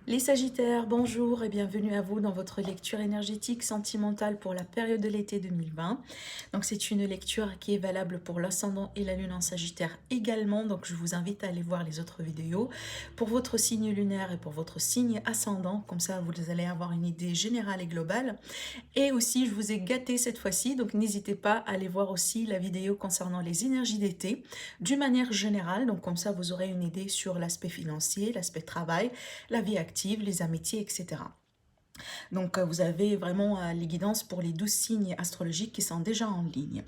Les Sagittaires, bonjour et bienvenue à vous dans votre lecture énergétique sentimentale pour la période de l'été 2020. Donc c'est une lecture qui est valable pour l'ascendant et la lune en Sagittaire également, donc je vous invite à aller voir les autres vidéos pour votre signe lunaire et pour votre signe ascendant, comme ça vous allez avoir une idée générale et globale. Et aussi je vous ai gâté cette fois-ci, donc n'hésitez pas à aller voir aussi la vidéo concernant les énergies d'été d'une manière générale, donc comme ça vous aurez une idée sur l'aspect financier, l'aspect travail, la vie active, les amitiés, etc. Donc vous avez vraiment les guidances pour les 12 signes astrologiques qui sont déjà en ligne.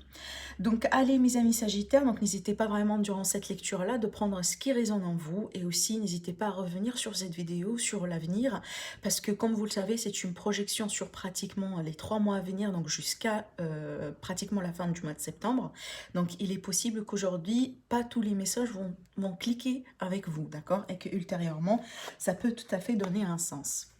Donc allez mes amis Sagittaires, donc n'hésitez pas vraiment durant cette lecture-là de prendre ce qui résonne en vous et aussi n'hésitez pas à revenir sur cette vidéo, sur l'avenir, parce que comme vous le savez, c'est une projection sur pratiquement les 3 mois à venir, donc jusqu'à pratiquement la fin du mois de septembre. Donc il est possible qu'aujourd'hui, pas tous les messages vont cliquer avec vous, d'accord? Et que ultérieurement, ça peut tout à fait donner un sens.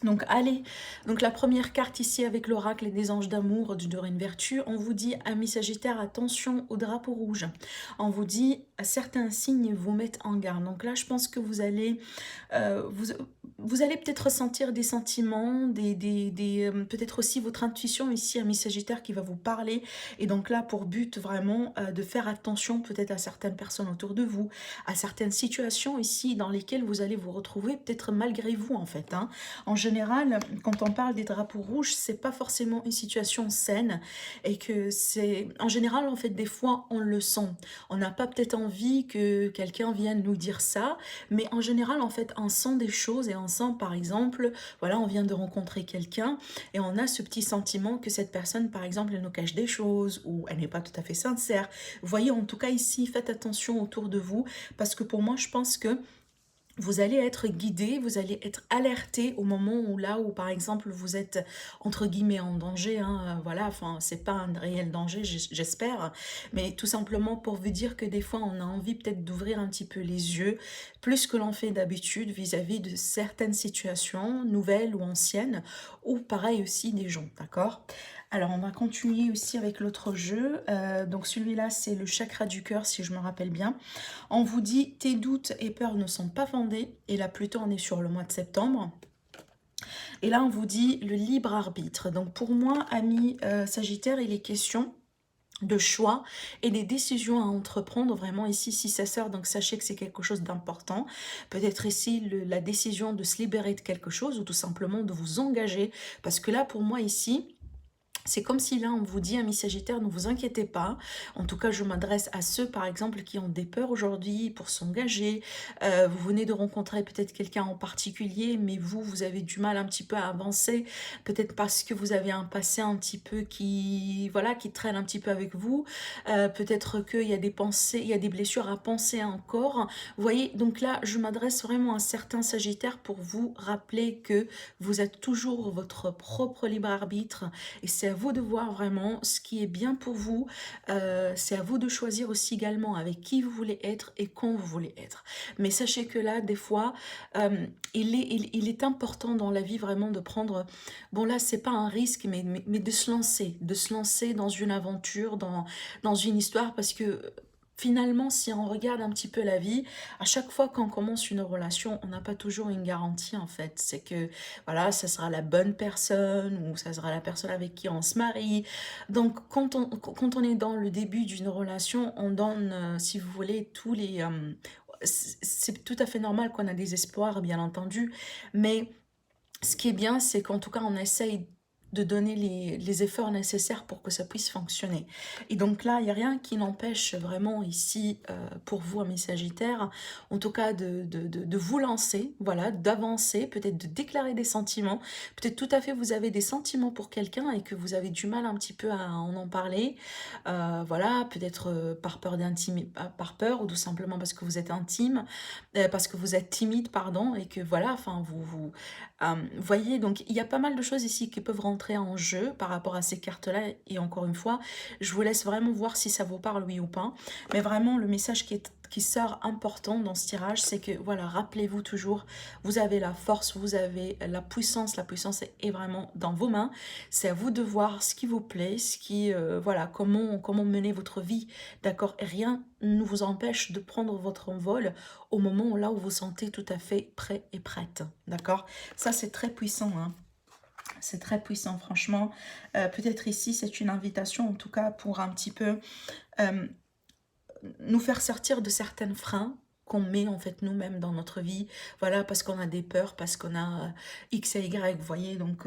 Donc allez, donc la première carte ici avec l'oracle et des anges d'amour du Dorine Vertu, on vous dit, amis Sagittaire, attention au drapeau rouge. On vous dit, certains signes vous mettent en garde. Donc là, je pense que vous allez, euh, vous, vous allez peut-être ressentir des sentiments, peut-être aussi votre intuition ici, amis Sagittaire, qui va vous parler. Et donc là, pour but vraiment de faire attention peut-être à certaines personnes autour de vous, à certaines situations ici dans lesquelles vous allez vous retrouver, peut-être malgré vous en fait, hein. En général, quand on parle des drapeaux rouges, c'est pas forcément une situation saine et que c'est, en général, en fait, des fois, on le sent. On n'a pas peut-être envie que quelqu'un vienne nous dire ça, mais en général, en fait, on sent des choses et on sent, par exemple, voilà, on vient de rencontrer quelqu'un et on a ce petit sentiment que cette personne, par exemple, elle nous cache des choses ou elle n'est pas tout à fait sincère. Vous voyez, en tout cas, ici, faites attention autour de vous parce que pour moi, je pense que vous allez être guidé, vous allez être alerté au moment où là où par exemple vous êtes entre guillemets en danger, hein, voilà, enfin c'est pas un réel danger j'espère, mais tout simplement pour vous dire que des fois on a envie peut-être d'ouvrir un petit peu les yeux, plus que l'on fait d'habitude vis-à-vis de certaines situations, nouvelles ou anciennes, ou pareil aussi des gens, d'accord? Alors on va continuer aussi avec l'autre jeu, donc celui-là c'est le chakra du cœur si je me rappelle bien. On vous dit, tes doutes et peurs ne sont pas fondés. Et là, plutôt, on est sur le mois de septembre. Et là, on vous dit le libre arbitre. Donc, pour moi, amis Sagittaire, il est question de choix et des décisions à entreprendre vraiment ici si ça sort, donc sachez que c'est quelque chose d'important, peut-être ici la décision de se libérer de quelque chose ou tout simplement de vous engager, parce que là pour moi ici c'est comme si là on vous dit, amis Sagittaire, ne vous inquiétez pas. En tout cas, je m'adresse à ceux, par exemple, qui ont des peurs aujourd'hui pour s'engager. Vous venez de rencontrer peut-être quelqu'un en particulier, mais vous avez du mal un petit peu à avancer. Peut-être parce que vous avez un passé un petit peu qui, voilà, qui traîne un petit peu avec vous. Peut-être qu'il y a des pensées, il y a des blessures à penser encore. Vous voyez, donc là, je m'adresse vraiment à certains Sagittaires pour vous rappeler que vous êtes toujours votre propre libre arbitre et c'est à vous de voir vraiment ce qui est bien pour vous. C'est à vous de choisir aussi également avec qui vous voulez être et quand vous voulez être. Mais sachez que là, des fois, il est important dans la vie vraiment de prendre, bon là, c'est pas un risque, mais de se lancer dans une aventure, dans une histoire, parce que finalement, si on regarde un petit peu la vie, à chaque fois qu'on commence une relation, on n'a pas toujours une garantie en fait. C'est que voilà, ça sera la bonne personne ou ça sera la personne avec qui on se marie. Donc quand on est dans le début d'une relation, on donne, si vous voulez, tous les... c'est tout à fait normal qu'on a des espoirs, bien entendu, mais ce qui est bien, c'est qu'en tout cas, on essaye de donner les efforts nécessaires pour que ça puisse fonctionner. Et donc là, il n'y a rien qui n'empêche vraiment ici, pour vous, amis Sagittaires, en tout cas de vous lancer, voilà, d'avancer, peut-être de déclarer des sentiments. Peut-être tout à fait, vous avez des sentiments pour quelqu'un et que vous avez du mal un petit peu à en parler. Voilà, peut-être par peur d'intime, par peur ou tout simplement parce que vous êtes intime, parce que vous êtes timide, pardon, et que voilà, enfin, vous voyez, donc il y a pas mal de choses ici qui peuvent rentrer rentrer en jeu par rapport à ces cartes-là. Et encore une fois, je vous laisse vraiment voir si ça vous parle, oui ou pas. Mais vraiment, le message qui sort important dans ce tirage, c'est que, voilà, rappelez-vous toujours, vous avez la force, vous avez la puissance est vraiment dans vos mains. C'est à vous de voir ce qui vous plaît, voilà, comment mener votre vie, d'accord? Et rien ne vous empêche de prendre votre envol au moment là où vous sentez tout à fait prêt et prête, d'accord? Ça, c'est très puissant, hein. C'est très puissant, franchement. Peut-être ici, c'est une invitation, en tout cas, pour un petit peu euh, nous faire sortir de certains freins qu'on met en fait nous-mêmes dans notre vie, voilà, parce qu'on a des peurs, parce qu'on a X et Y, vous voyez, donc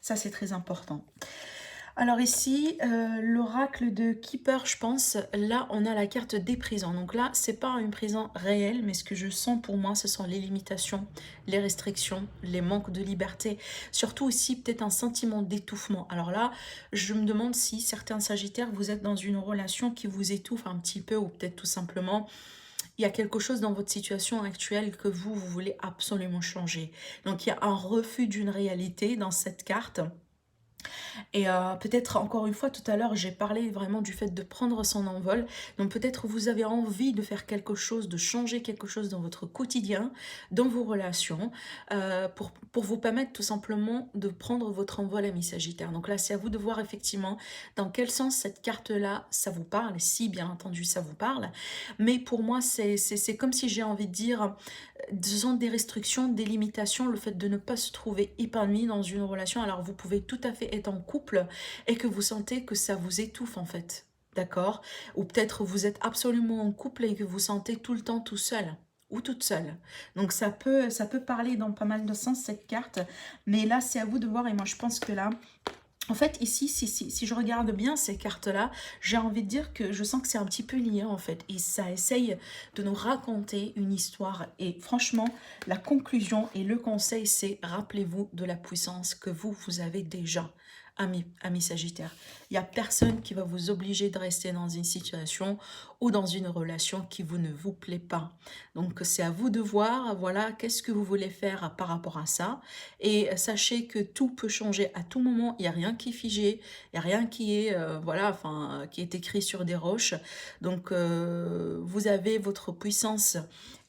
ça c'est très important. Alors ici, l'oracle de Keeper, je pense, là on a la carte des prisons. Donc là, c'est pas une prison réelle, mais ce que je sens pour moi, ce sont les limitations, les restrictions, les manques de liberté. Surtout aussi peut-être un sentiment d'étouffement. Alors là, je me demande si certains sagittaires, vous êtes dans une relation qui vous étouffe un petit peu, ou peut-être tout simplement il y a quelque chose dans votre situation actuelle que vous voulez absolument changer. Donc il y a un refus d'une réalité dans cette carte. Et peut-être encore une fois, tout à l'heure, j'ai parlé vraiment du fait de prendre son envol. Donc peut-être vous avez envie de faire quelque chose, de changer quelque chose dans votre quotidien, dans vos relations, pour vous permettre tout simplement de prendre votre envol, ami Sagittaire. Donc là, c'est à vous de voir effectivement dans quel sens cette carte-là, ça vous parle, si bien entendu ça vous parle. Mais pour moi, c'est comme si j'ai envie de dire, ce sont des restrictions, des limitations, le fait de ne pas se trouver épanoui dans une relation. Alors vous pouvez tout à fait être en couple et que vous sentez que ça vous étouffe en fait, d'accord? Ou peut-être vous êtes absolument en couple et que vous sentez tout le temps tout seul ou toute seule. Donc ça peut parler dans pas mal de sens cette carte, mais là c'est à vous de voir. Et moi je pense que là, en fait, ici, si je regarde bien ces cartes-là, j'ai envie de dire que je sens que c'est un petit peu lié, en fait. Et ça essaye de nous raconter une histoire. Et franchement, la conclusion et le conseil, c'est rappelez-vous de la puissance que vous avez déjà, ami Sagittaire. Il n'y a personne qui va vous obliger de rester dans une situation ou dans une relation qui ne vous plaît pas. Donc, c'est à vous de voir, voilà, qu'est-ce que vous voulez faire par rapport à ça. Et sachez que tout peut changer à tout moment. Il n'y a rien qui est figé, il n'y a rien qui est, voilà, enfin, qui est écrit sur des roches. Donc, vous avez votre puissance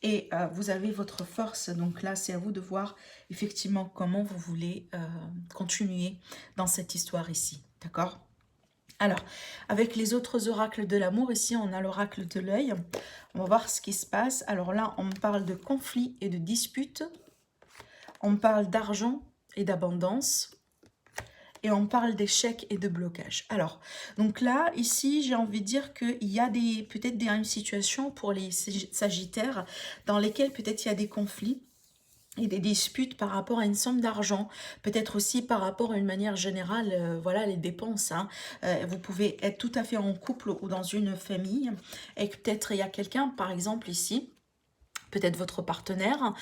et vous avez votre force. Donc là, c'est à vous de voir effectivement comment vous voulez continuer dans cette histoire ici. D'accord? Alors, avec les autres oracles de l'amour, ici, on a l'oracle de l'œil. On va voir ce qui se passe. Alors là, on parle de conflits et de disputes. On parle d'argent et d'abondance. Et on parle d'échecs et de blocage. Alors, donc là, ici, j'ai envie de dire qu'il y a peut-être une situation pour les Sagittaires dans lesquelles peut-être il y a des conflits et des disputes par rapport à une somme d'argent, peut-être aussi par rapport à une manière générale, voilà, les dépenses. Hein. Vous pouvez être tout à fait en couple ou dans une famille et que peut-être il y a quelqu'un, par exemple ici, peut-être votre partenaire,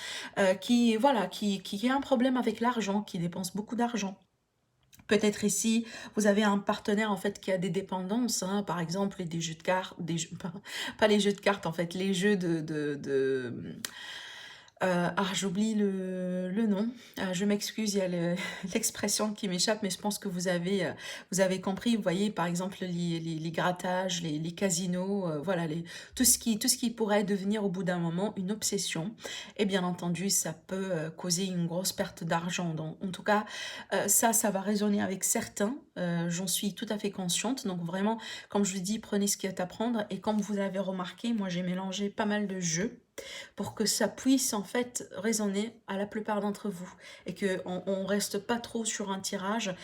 qui a un problème avec l'argent, qui dépense beaucoup d'argent. Peut-être ici, vous avez un partenaire en fait qui a des dépendances, hein, par exemple des jeux de cartes, pas les jeux de cartes en fait, les jeux j'oublie le nom. Je m'excuse, il y a l'expression qui m'échappe, mais je pense que vous avez compris. Vous voyez, par exemple, les grattages, les casinos, voilà, tout ce qui pourrait devenir au bout d'un moment une obsession. Et bien entendu, ça peut causer une grosse perte d'argent. Donc, en tout cas, ça va résonner avec certains. J'en suis tout à fait consciente. Donc vraiment, comme je vous dis, prenez ce qu'il y a à prendre. Et comme vous l'avez remarqué, moi j'ai mélangé pas mal de jeux pour que ça puisse en fait résonner à la plupart d'entre vous et qu'on ne reste pas trop sur un tirage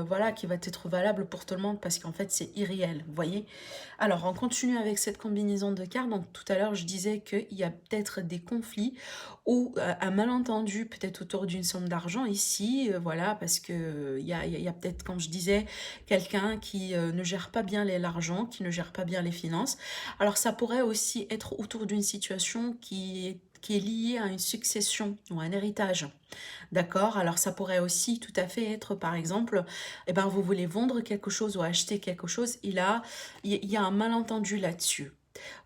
voilà, qui va être valable pour tout le monde parce qu'en fait c'est irréel, vous voyez. Alors on continue avec cette combinaison de cartes. Donc tout à l'heure je disais qu'il y a peut-être des conflits ou un malentendu peut-être autour d'une somme d'argent ici, voilà, parce que il y a peut-être, comme je disais, quelqu'un qui ne gère pas bien l'argent, qui ne gère pas bien les finances. Alors ça pourrait aussi être autour d'une situation qui est liée à une succession ou un héritage. D'accord? Alors ça pourrait aussi tout à fait être, par exemple, eh ben, vous voulez vendre quelque chose ou acheter quelque chose, il y a un malentendu là-dessus.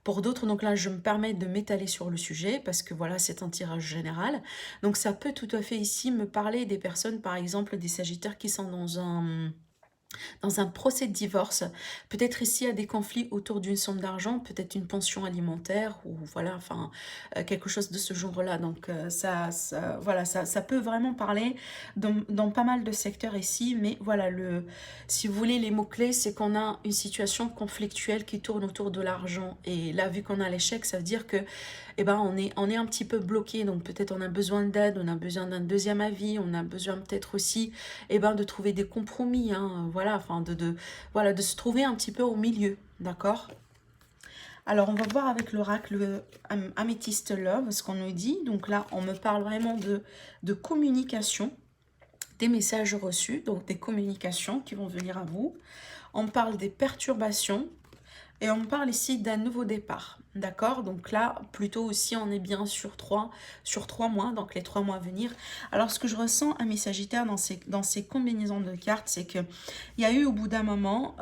Pour d'autres, donc là, je me permets de m'étaler sur le sujet parce que voilà, c'est un tirage général. Donc ça peut tout à fait ici me parler des personnes, par exemple, des Sagittaires qui sont dans un procès de divorce. Peut-être ici, il y a des conflits autour d'une somme d'argent, peut-être une pension alimentaire ou voilà, enfin, quelque chose de ce genre-là. Donc, voilà, ça peut vraiment parler dans pas mal de secteurs ici. Mais voilà, si vous voulez, les mots-clés, c'est qu'on a une situation conflictuelle qui tourne autour de l'argent. Et là, vu qu'on a l'échec, ça veut dire que eh ben, on est un petit peu bloqué. Donc, peut-être on a besoin d'aide, on a besoin d'un deuxième avis, on a besoin peut-être aussi eh ben, de trouver des compromis, hein, voilà, enfin voilà, de se trouver un petit peu au milieu, d'accord? Alors, on va voir avec l'oracle Amethyst Love ce qu'on nous dit. Donc là, on me parle vraiment de communication, des messages reçus, donc des communications qui vont venir à vous. On parle des perturbations et on parle ici d'un nouveau départ. D'accord? Donc là, plutôt aussi, on est bien sur 3 mois, donc les 3 mois à venir. Alors, ce que je ressens à mes Sagittaires dans ces combinaisons de cartes, c'est qu'il y a eu au bout d'un moment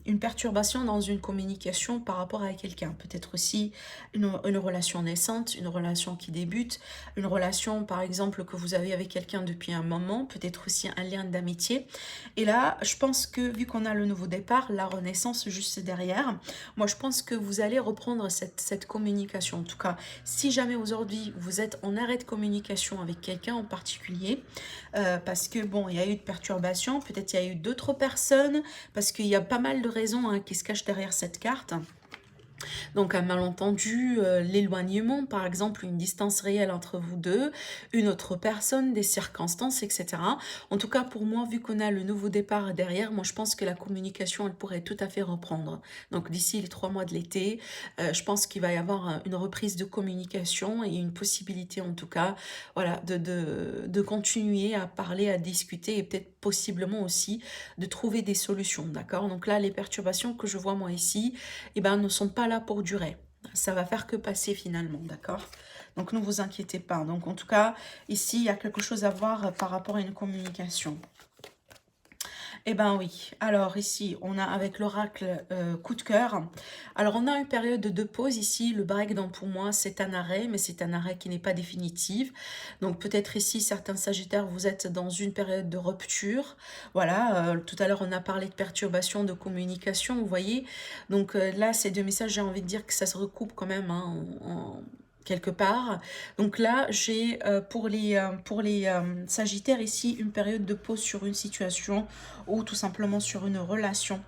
une perturbation dans une communication par rapport à quelqu'un. Peut-être aussi une relation naissante, une relation qui débute, une relation, par exemple, que vous avez avec quelqu'un depuis un moment, peut-être aussi un lien d'amitié. Et là, je pense que vu qu'on a le nouveau départ, la renaissance juste derrière, moi, je pense que vous allez reprendre cette communication. En tout cas, si jamais aujourd'hui, vous êtes en arrêt de communication avec quelqu'un en particulier, parce que, bon, il y a eu de perturbations, peut-être il y a eu d'autres personnes, parce qu'il y a pas mal de raisons hein, qui se cachent derrière cette carte. Donc un malentendu, l'éloignement, par exemple, une distance réelle entre vous deux, une autre personne, des circonstances, etc. En tout cas, pour moi, vu qu'on a le nouveau départ derrière, moi je pense que la communication, elle pourrait tout à fait reprendre. Donc d'ici les 3 mois de l'été, je pense qu'il va y avoir une reprise de communication et une possibilité en tout cas, voilà, de continuer à parler, à discuter et peut-être possiblement aussi de trouver des solutions, d'accord? Donc là, les perturbations que je vois moi ici, eh ben, ne sont pas là pour durer. Ça va faire que passer finalement, d'accord? Donc ne vous inquiétez pas. Donc en tout cas, ici, il y a quelque chose à voir par rapport à une communication. Eh ben oui, alors ici, on a avec l'oracle coup de cœur. Alors on a une période de pause ici, le break donc pour moi c'est un arrêt, mais c'est un arrêt qui n'est pas définitif. Donc peut-être ici, certains sagittaires, vous êtes dans une période de rupture. Voilà, tout à l'heure on a parlé de perturbation de communication, vous voyez. Donc là, ces deux messages, j'ai envie de dire que ça se recoupe quand même hein, quelque part. Donc là, j'ai pour les Sagittaires ici une période de pause sur une situation ou tout simplement sur une relation.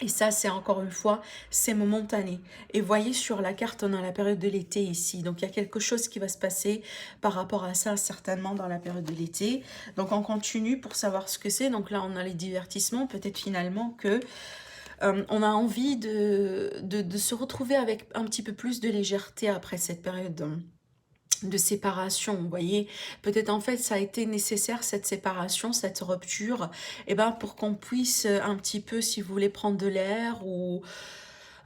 Et ça, c'est encore une fois, c'est momentané. Et voyez sur la carte, on a la période de l'été ici. Donc, il y a quelque chose qui va se passer par rapport à ça, certainement dans la période de l'été. Donc, on continue pour savoir ce que c'est. Donc là, on a les divertissements. Peut-être finalement que on a envie de se retrouver avec un petit peu plus de légèreté après cette période de séparation, vous voyez, peut-être en fait ça a été nécessaire cette séparation, cette rupture, et ben pour qu'on puisse un petit peu, si vous voulez, prendre de l'air ou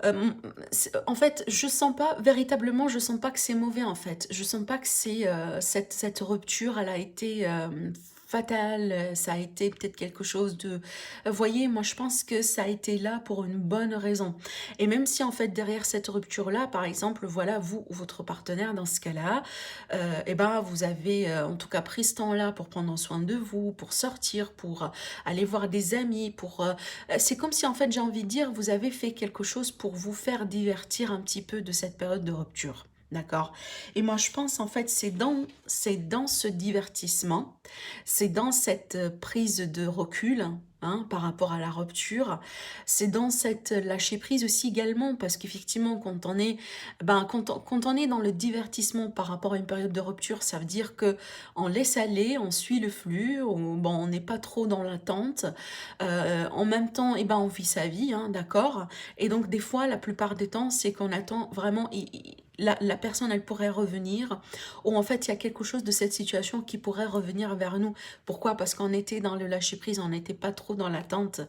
en fait, je sens pas véritablement, je sens pas que c'est mauvais en fait. Je sens pas que c'est cette rupture, elle a été fatale, ça a été peut-être quelque chose de... Vous voyez, moi je pense que ça a été là pour une bonne raison. Et même si en fait derrière cette rupture-là, par exemple, voilà, vous ou votre partenaire dans ce cas-là, et ben vous avez en tout cas pris ce temps-là pour prendre soin de vous, pour sortir, pour aller voir des amis, c'est comme si en fait j'ai envie de dire vous avez fait quelque chose pour vous faire divertir un petit peu de cette période de rupture. D'accord? Et moi je pense en fait c'est dans ce divertissement, c'est dans cette prise de recul hein, par rapport à la rupture, c'est dans cette lâcher prise aussi également parce qu'effectivement quand on est dans le divertissement par rapport à une période de rupture, ça veut dire que on laisse aller, on suit le flux, on n'est pas trop dans l'attente. En même temps, on vit sa vie, hein, d'accord? Et donc, des fois, la plupart des temps, c'est qu'on attend vraiment... La personne, elle pourrait revenir, ou en fait, il y a quelque chose de cette situation qui pourrait revenir vers nous. Pourquoi? Parce qu'on était dans le lâcher-prise, on n'était pas trop dans l'attente,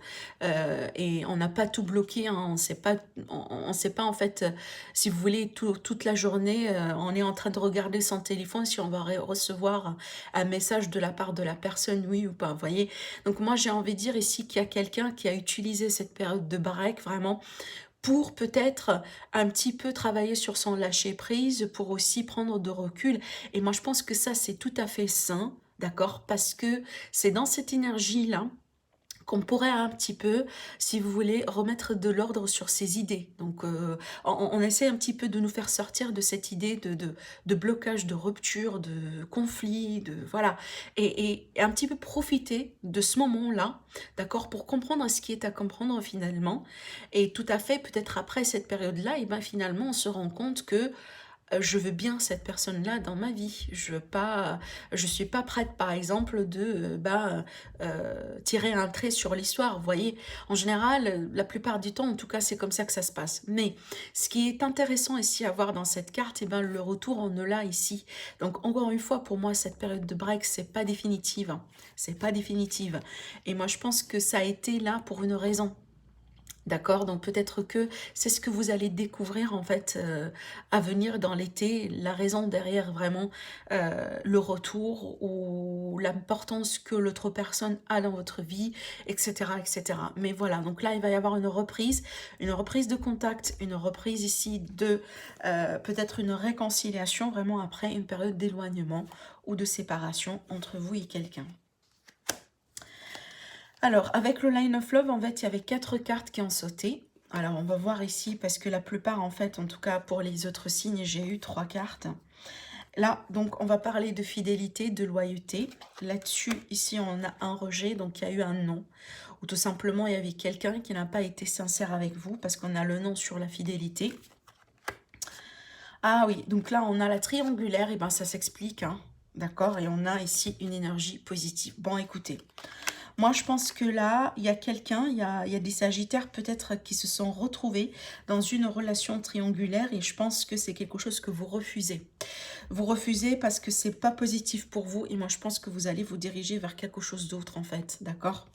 et on n'a pas tout bloqué, hein, on sait pas, en fait, si vous voulez, toute la journée, on est en train de regarder son téléphone, si on va recevoir un message de la part de la personne, oui ou pas, vous voyez? Donc moi, j'ai envie de dire ici qu'il y a quelqu'un qui a utilisé cette période de break vraiment pour peut-être un petit peu travailler sur son lâcher-prise, pour aussi prendre de recul. Et moi, je pense que ça, c'est tout à fait sain, d'accord? Parce que c'est dans cette énergie-là qu'on pourrait un petit peu, si vous voulez, remettre de l'ordre sur ses idées. Donc, on essaie un petit peu de nous faire sortir de cette idée de blocage, de rupture, de conflit, de voilà. Et un petit peu profiter de ce moment-là, d'accord, pour comprendre ce qui est à comprendre finalement. Et tout à fait, peut-être après cette période-là, et ben finalement, on se rend compte que je veux bien cette personne-là dans ma vie. Je suis pas prête, par exemple, de tirer un trait sur l'histoire. Vous voyez, en général, la plupart du temps, en tout cas, c'est comme ça que ça se passe. Mais ce qui est intéressant ici à voir dans cette carte, eh ben, le retour, on ne l'a ici. Donc, encore une fois, pour moi, cette période de break, c'est pas définitive, hein. C'est pas définitive. Et moi, je pense que ça a été là pour une raison. D'accord, donc peut-être que c'est ce que vous allez découvrir en fait à venir dans l'été, la raison derrière vraiment le retour ou l'importance que l'autre personne a dans votre vie, etc., etc. Mais voilà, donc là il va y avoir une reprise de contact, une reprise ici de peut-être une réconciliation vraiment après une période d'éloignement ou de séparation entre vous et quelqu'un. Alors, avec le Line of Love, en fait, il y avait 4 cartes qui ont sauté. Alors, on va voir ici, parce que la plupart, en fait, en tout cas pour les autres signes, j'ai eu 3 cartes. Là, donc, on va parler de fidélité, de loyauté. Là-dessus, ici, on a un rejet, donc il y a eu un non. Ou tout simplement, il y avait quelqu'un qui n'a pas été sincère avec vous, parce qu'on a le non sur la fidélité. Ah oui, donc là, on a la triangulaire, et ben ça s'explique, hein. D'accord, et on a ici une énergie positive. Bon, écoutez. Moi, je pense que là, il y a quelqu'un, il y a des sagittaires peut-être qui se sont retrouvés dans une relation triangulaire et je pense que c'est quelque chose que vous refusez. Vous refusez parce que c'est pas positif pour vous et moi, je pense que vous allez vous diriger vers quelque chose d'autre en fait, d'accord?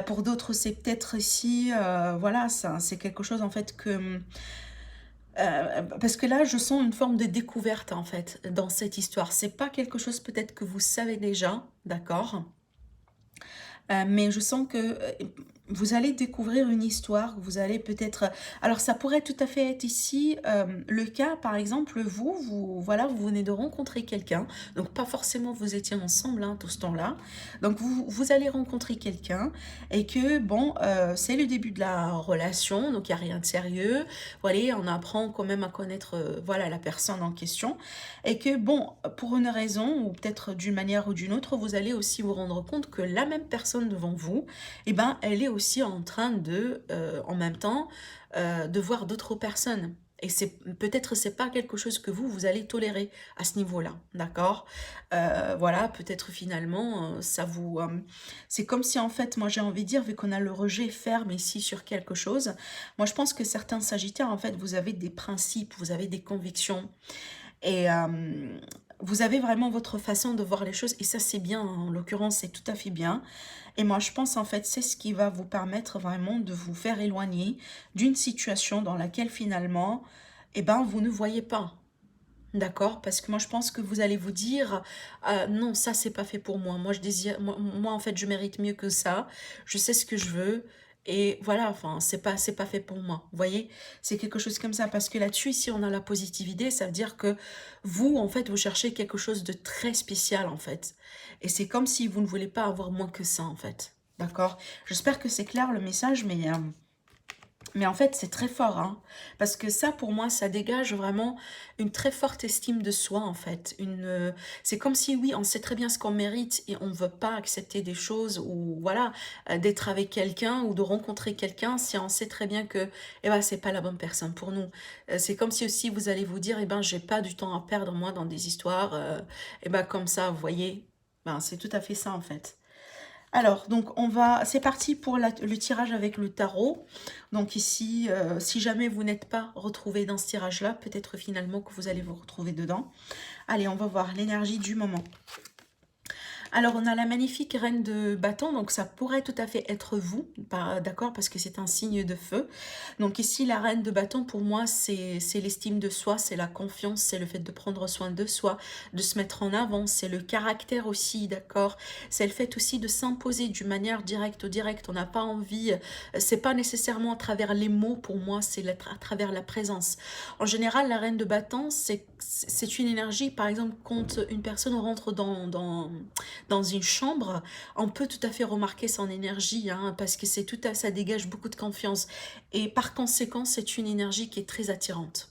Pour d'autres, c'est peut-être ici, voilà, c'est quelque chose en fait que... parce que là, je sens une forme de découverte en fait dans cette histoire. C'est pas quelque chose peut-être que vous savez déjà, d'accord? Mais je sens que vous allez découvrir une histoire, vous allez peut-être... Alors ça pourrait tout à fait être ici le cas, par exemple, voilà, vous venez de rencontrer quelqu'un, donc pas forcément vous étiez ensemble hein, tout ce temps-là, donc vous allez rencontrer quelqu'un et que, bon, c'est le début de la relation, donc il n'y a rien de sérieux, vous voyez, on apprend quand même à connaître voilà, la personne en question, et que, bon, pour une raison, ou peut-être d'une manière ou d'une autre, vous allez aussi vous rendre compte que la même personne devant vous, eh ben, elle est aussi en train de, en même temps, de voir d'autres personnes. Et c'est peut-être c'est pas quelque chose que vous allez tolérer à ce niveau-là, d'accord? Voilà, peut-être finalement, ça vous... c'est comme si en fait, moi j'ai envie de dire, vu qu'on a le rejet ferme ici sur quelque chose, moi je pense que certains sagittaires, en fait, vous avez des principes, vous avez des convictions, et vous avez vraiment votre façon de voir les choses, et ça c'est bien, hein. En l'occurrence c'est tout à fait bien. Et moi je pense en fait c'est ce qui va vous permettre vraiment de vous faire éloigner d'une situation dans laquelle finalement, eh ben, vous ne voyez pas. D'accord? Parce que moi je pense que vous allez vous dire non, ça c'est pas fait pour moi. Moi je désire, moi en fait je mérite mieux que ça. Je sais ce que je veux. Et voilà, enfin, c'est pas fait pour moi. Vous voyez? C'est quelque chose comme ça. Parce que là-dessus, ici, on a la positivité. Ça veut dire que vous, en fait, vous cherchez quelque chose de très spécial, en fait. Et c'est comme si vous ne voulez pas avoir moins que ça, en fait. D'accord? J'espère que c'est clair le message, mais en fait, c'est très fort, hein, parce que ça, pour moi, ça dégage vraiment une très forte estime de soi, en fait. C'est comme si, oui, on sait très bien ce qu'on mérite et on ne veut pas accepter des choses ou, voilà, d'être avec quelqu'un ou de rencontrer quelqu'un si on sait très bien que, eh ben, c'est pas la bonne personne pour nous. C'est comme si aussi vous allez vous dire, eh ben, j'ai pas du temps à perdre, moi, dans des histoires, eh ben, comme ça, vous voyez. Ben, c'est tout à fait ça, en fait. Alors, donc c'est parti pour le tirage avec le tarot. Donc ici, si jamais vous n'êtes pas retrouvé dans ce tirage-là, peut-être finalement que vous allez vous retrouver dedans. Allez, on va voir l'énergie du moment. Alors, on a la magnifique reine de bâton, donc ça pourrait tout à fait être vous, d'accord, parce que c'est un signe de feu. Donc ici, la reine de bâton, pour moi, c'est l'estime de soi, c'est la confiance, c'est le fait de prendre soin de soi, de se mettre en avant, c'est le caractère aussi, d'accord. C'est le fait aussi de s'imposer d'une manière directe ou directe. On n'a pas envie, c'est pas nécessairement à travers les mots, pour moi, c'est à travers la présence. En général, la reine de bâton, c'est une énergie, par exemple, quand une personne rentre dans une chambre, on peut tout à fait remarquer son énergie, hein, parce que ça dégage beaucoup de confiance. Et par conséquent, c'est une énergie qui est très attirante.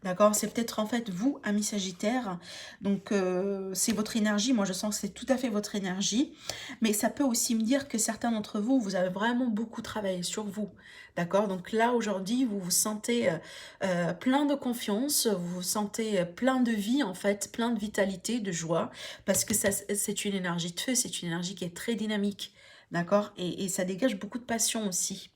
D'accord, c'est peut-être en fait vous, ami Sagittaire, donc c'est votre énergie, moi je sens que c'est tout à fait votre énergie, mais ça peut aussi me dire que certains d'entre vous, vous avez vraiment beaucoup travaillé sur vous, d'accord, donc là aujourd'hui vous vous sentez plein de confiance, vous vous sentez plein de vie en fait, plein de vitalité, de joie, parce que ça c'est une énergie de feu, c'est une énergie qui est très dynamique, d'accord, et ça dégage beaucoup de passion aussi.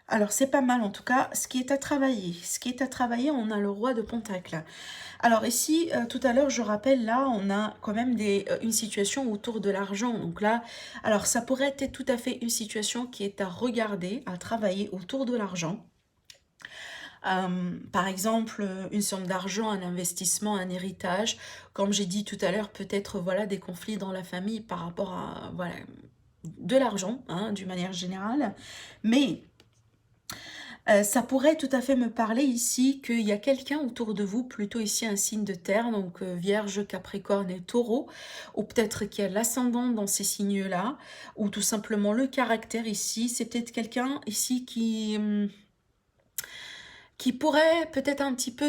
Alors, c'est pas mal en tout cas. Ce qui est à travailler, on a le roi de Pentacle. Alors ici, tout à l'heure, je rappelle, là, on a quand même une situation autour de l'argent. Donc là, alors ça pourrait être tout à fait une situation qui est à regarder, à travailler autour de l'argent. Par exemple, une somme d'argent, un investissement, un héritage. Comme j'ai dit tout à l'heure, peut-être voilà des conflits dans la famille par rapport à voilà de l'argent, hein, d'une manière générale. Mais ça pourrait tout à fait me parler ici qu'il y a quelqu'un autour de vous, plutôt ici un signe de terre, donc Vierge, Capricorne et Taureau, ou peut-être qu'il y a l'ascendant dans ces signes-là, ou tout simplement le caractère ici. C'est peut-être quelqu'un ici qui pourrait peut-être un petit peu,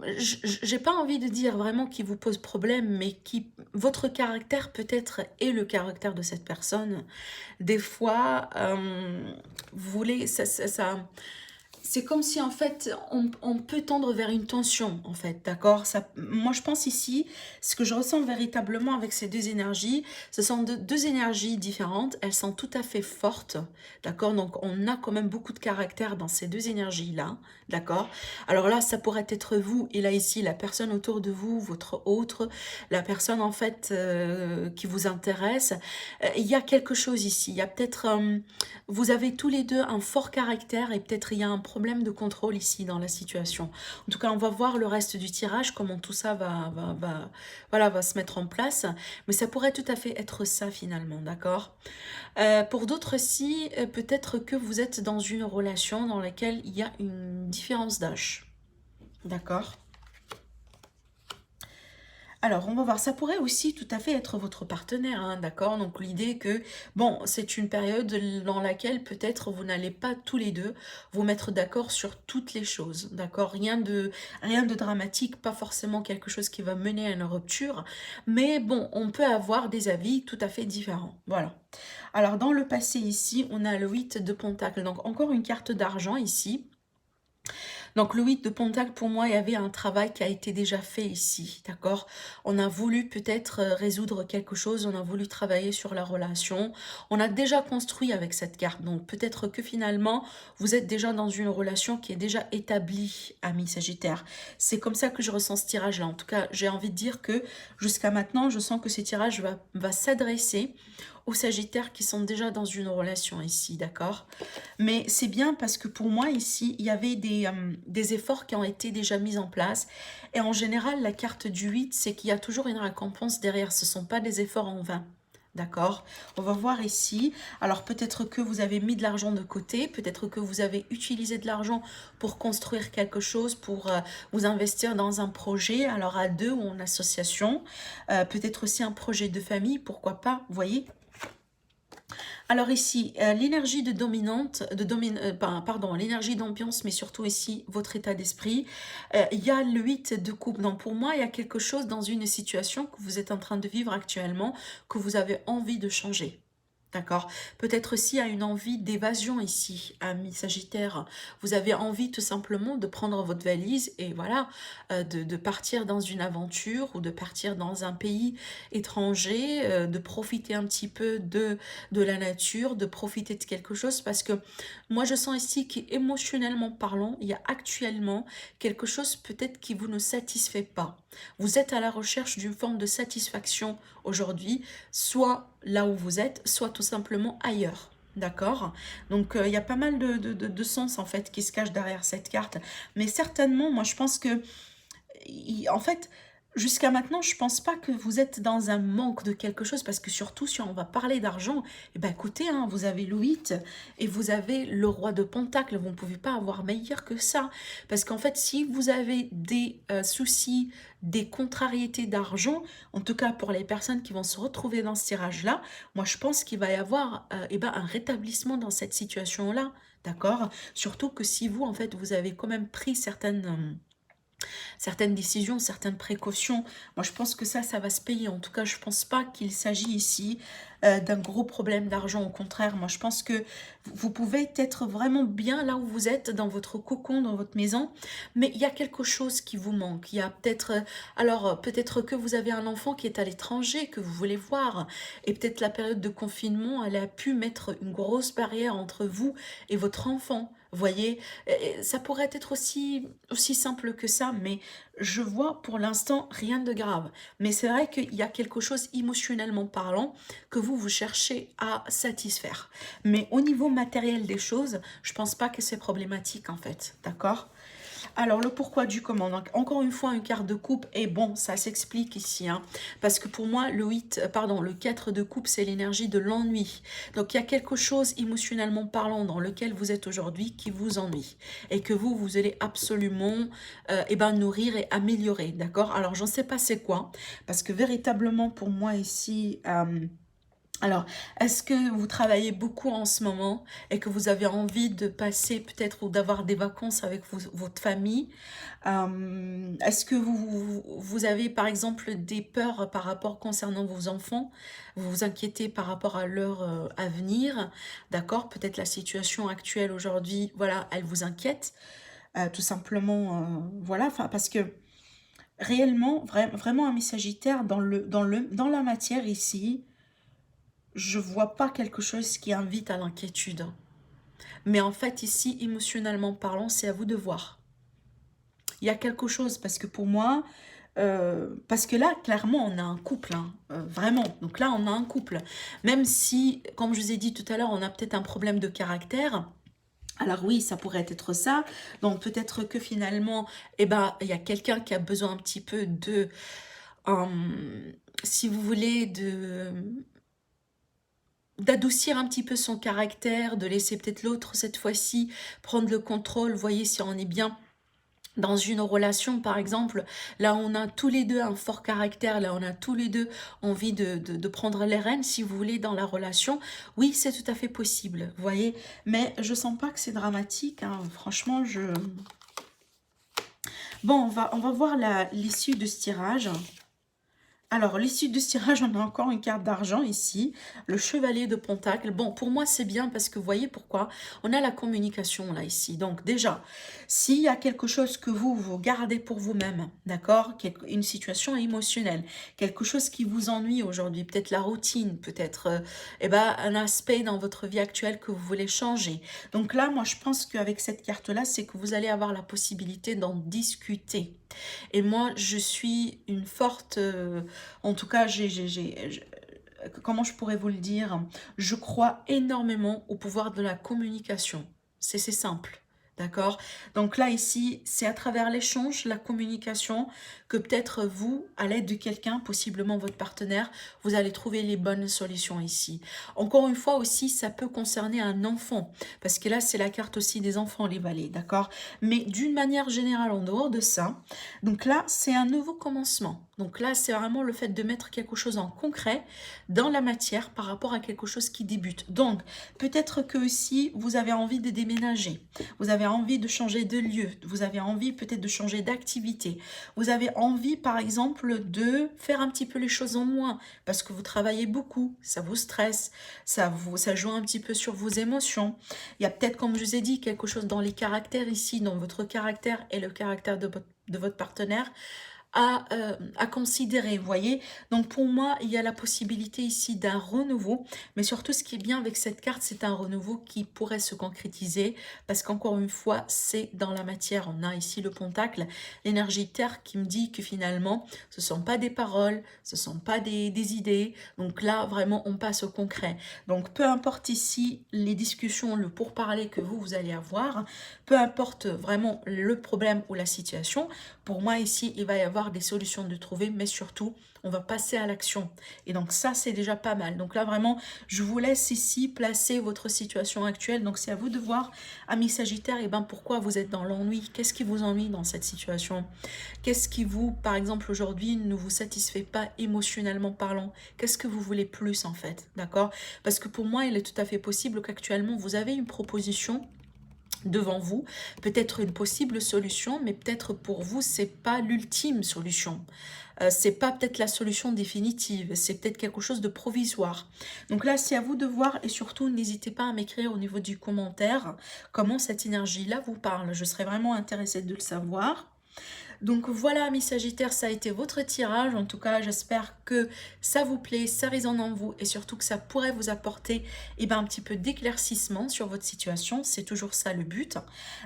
j'ai pas envie de dire vraiment qui vous pose problème, mais qui, votre caractère peut-être est le caractère de cette personne. Des fois, vous voulez, c'est comme si en fait on peut tendre vers une tension en fait, d'accord, moi je pense ici, ce que je ressens véritablement avec ces deux énergies, ce sont deux énergies différentes, elles sont tout à fait fortes, d'accord, donc on a quand même beaucoup de caractère dans ces deux énergies là, d'accord. Alors là ça pourrait être vous, et là ici la personne autour de vous, votre autre, la personne en fait qui vous intéresse. Il y a quelque chose ici, il y a peut-être vous avez tous les deux un fort caractère et peut-être il y a un problème de contrôle ici dans la situation. En tout cas, on va voir le reste du tirage, comment tout ça voilà, va se mettre en place. Mais ça pourrait tout à fait être ça finalement, d'accord. Pour d'autres, si peut-être que vous êtes dans une relation dans laquelle il y a une différence d'âge, d'accord. Alors, on va voir, ça pourrait aussi tout à fait être votre partenaire, hein, d'accord? Donc, l'idée que, bon, c'est une période dans laquelle peut-être vous n'allez pas tous les deux vous mettre d'accord sur toutes les choses, d'accord? Rien de dramatique, pas forcément quelque chose qui va mener à une rupture, mais bon, on peut avoir des avis tout à fait différents, voilà. Alors, dans le passé ici, on a le 8 de Pentacle, donc encore une carte d'argent ici. Donc le 8 de Pentacle, pour moi, il y avait un travail qui a été déjà fait ici, d'accord? On a voulu peut-être résoudre quelque chose, on a voulu travailler sur la relation, on a déjà construit avec cette carte, donc peut-être que finalement, vous êtes déjà dans une relation qui est déjà établie, ami Sagittaire. C'est comme ça que je ressens ce tirage-là. En tout cas, j'ai envie de dire que jusqu'à maintenant, je sens que ce tirage va s'adresser aux Sagittaires qui sont déjà dans une relation ici, d'accord? Mais c'est bien parce que pour moi ici, il y avait des efforts qui ont été déjà mis en place. Et en général, la carte du 8, c'est qu'il y a toujours une récompense derrière. Ce ne sont pas des efforts en vain. D'accord? On va voir ici. Alors peut-être que vous avez mis de l'argent de côté, peut-être que vous avez utilisé de l'argent pour construire quelque chose, pour vous investir dans un projet, alors à deux ou en association. Peut-être aussi un projet de famille, pourquoi pas, vous voyez? Alors ici, l'énergie de dominante, pardon, l'énergie d'ambiance, mais surtout ici, votre état d'esprit. Il y a le 8 de coupe. Donc pour moi, il y a quelque chose dans une situation que vous êtes en train de vivre actuellement, que vous avez envie de changer. D'accord? Peut-être aussi à une envie d'évasion ici, ami Sagittaire. Vous avez envie tout simplement de prendre votre valise et voilà, de partir dans une aventure ou de partir dans un pays étranger, de profiter un petit peu de la nature, de profiter de quelque chose parce que moi je sens ici qu'émotionnellement parlant, il y a actuellement quelque chose peut-être qui vous ne satisfait pas. Vous êtes à la recherche d'une forme de satisfaction aujourd'hui, soit là où vous êtes, soit tout simplement ailleurs. D'accord? Donc, il y a pas mal de sens, en fait, qui se cachent derrière cette carte. Mais certainement, moi, je pense que en fait, jusqu'à maintenant, je pense pas que vous êtes dans un manque de quelque chose, parce que surtout, si on va parler d'argent, eh ben écoutez, hein, vous avez le 8 et vous avez le roi de Pentacle, vous ne pouvez pas avoir meilleur que ça. Parce qu'en fait, si vous avez des soucis, des contrariétés d'argent, en tout cas pour les personnes qui vont se retrouver dans ce tirage-là, moi je pense qu'il va y avoir eh ben, un rétablissement dans cette situation-là, d'accord? Surtout que si vous, en fait, vous avez quand même pris certaines décisions, certaines précautions. Moi, je pense que ça va se payer. En tout cas, je ne pense pas qu'il s'agit ici d'un gros problème d'argent. Au contraire, moi, je pense que vous pouvez être vraiment bien là où vous êtes, dans votre cocon, dans votre maison, mais il y a quelque chose qui vous manque. Il y a peut-être, alors, peut-être que vous avez un enfant qui est à l'étranger, que vous voulez voir, et peut-être la période de confinement, elle a pu mettre une grosse barrière entre vous et votre enfant. Voyez, ça pourrait être aussi simple que ça, mais je vois pour l'instant rien de grave. Mais c'est vrai qu'il y a quelque chose émotionnellement parlant que vous cherchez à satisfaire. Mais au niveau matériel des choses, je pense pas que c'est problématique en fait, d'accord? Alors, le pourquoi du comment. Donc, encore une fois, une carte de coupe. Et bon, ça s'explique ici. Hein, parce que pour moi, le 4 de coupe, c'est l'énergie de l'ennui. Donc, il y a quelque chose émotionnellement parlant dans lequel vous êtes aujourd'hui qui vous ennuie. Et que vous allez absolument eh ben, nourrir et améliorer. D'accord? Alors, j'en sais pas c'est quoi. Parce que véritablement, pour moi ici... alors, est-ce que vous travaillez beaucoup en ce moment et que vous avez envie de passer peut-être ou d'avoir des vacances avec votre famille? Est-ce que vous avez par exemple des peurs par rapport concernant vos enfants? Vous vous inquiétez par rapport à leur avenir? D'accord? Peut-être la situation actuelle aujourd'hui, voilà, elle vous inquiète. Tout simplement, voilà, enfin, parce que réellement, vraiment un message Sagittaire dans la matière ici, je vois pas quelque chose qui invite à l'inquiétude. Mais en fait, ici, émotionnellement parlant, c'est à vous de voir. Il y a quelque chose, parce que pour moi, parce que là, clairement, on a un couple, hein, vraiment. Donc là, on a un couple. Même si, comme je vous ai dit tout à l'heure, on a peut-être un problème de caractère. Alors oui, ça pourrait être ça. Donc peut-être que finalement, eh ben, il y a quelqu'un qui a besoin un petit peu de, si vous voulez, d'adoucir un petit peu son caractère, de laisser peut-être l'autre cette fois-ci prendre le contrôle. Voyez si on est bien dans une relation par exemple, là on a tous les deux un fort caractère, là on a tous les deux envie de prendre les rênes si vous voulez dans la relation, oui c'est tout à fait possible, vous voyez, mais je sens pas que c'est dramatique, hein. Franchement Bon, on va voir l'issue de ce tirage. Alors, l'issue de ce tirage, on a encore une carte d'argent ici, le chevalier de Pentacle. Bon, pour moi, c'est bien parce que vous voyez pourquoi on a la communication là, ici. Donc, déjà, s'il y a quelque chose que vous gardez pour vous-même, d'accord, une situation émotionnelle, quelque chose qui vous ennuie aujourd'hui, peut-être la routine, peut-être eh ben, un aspect dans votre vie actuelle que vous voulez changer. Donc là, moi, je pense qu'avec cette carte-là, c'est que vous allez avoir la possibilité d'en discuter. Et moi, je suis une forte... en tout cas, comment je pourrais vous le dire? Je crois énormément au pouvoir de la communication. C'est simple. D'accord? Donc là, ici, c'est à travers l'échange, la communication, que peut-être vous, à l'aide de quelqu'un, possiblement votre partenaire, vous allez trouver les bonnes solutions ici. Encore une fois aussi, ça peut concerner un enfant, parce que là, c'est la carte aussi des enfants, les valets, d'accord? Mais d'une manière générale, en dehors de ça, donc là, c'est un nouveau commencement. Donc là, c'est vraiment le fait de mettre quelque chose en concret dans la matière par rapport à quelque chose qui débute. Donc, peut-être que aussi, vous avez envie de déménager. Vous avez envie de changer de lieu, vous avez envie peut-être de changer d'activité, vous avez envie par exemple de faire un petit peu les choses en moins parce que vous travaillez beaucoup, ça vous stresse, ça joue un petit peu sur vos émotions. Il y a peut-être, comme je vous ai dit, quelque chose dans les caractères ici, dans votre caractère et le caractère de votre partenaire à considérer, vous voyez. Donc pour moi, il y a la possibilité ici d'un renouveau, mais surtout ce qui est bien avec cette carte, c'est un renouveau qui pourrait se concrétiser, parce qu'encore une fois, c'est dans la matière. On a ici le pentacle, l'énergie terre qui me dit que finalement, ce ne sont pas des paroles, ce ne sont pas des idées, donc là, vraiment, on passe au concret. Donc peu importe ici les discussions, le pourparler que vous allez avoir, peu importe vraiment le problème ou la situation, pour moi ici, il va y avoir des solutions de trouver, mais surtout, on va passer à l'action. Et donc ça, c'est déjà pas mal. Donc là, vraiment, je vous laisse ici placer votre situation actuelle. Donc c'est à vous de voir, amis Sagittaires, et ben pourquoi vous êtes dans l'ennui. Qu'est-ce qui vous ennuie dans cette situation? Qu'est-ce qui vous, par exemple, aujourd'hui, ne vous satisfait pas émotionnellement parlant? Qu'est-ce que vous voulez plus en fait? D'accord? Parce que pour moi, il est tout à fait possible qu'actuellement, vous avez une proposition devant vous, peut-être une possible solution, mais peut-être pour vous, c'est pas l'ultime solution. C'est pas peut-être la solution définitive, c'est peut-être quelque chose de provisoire. Donc là, c'est à vous de voir et surtout, n'hésitez pas à m'écrire au niveau du commentaire comment cette énergie-là vous parle. Je serais vraiment intéressée de le savoir. Donc voilà, amis Sagittaires, ça a été votre tirage. En tout cas, j'espère que ça vous plaît, ça résonne en vous et surtout que ça pourrait vous apporter un petit peu d'éclaircissement sur votre situation. C'est toujours ça le but.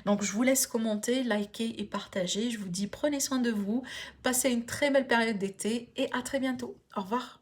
Donc je vous laisse commenter, liker et partager. Je vous dis prenez soin de vous, passez une très belle période d'été et à très bientôt. Au revoir.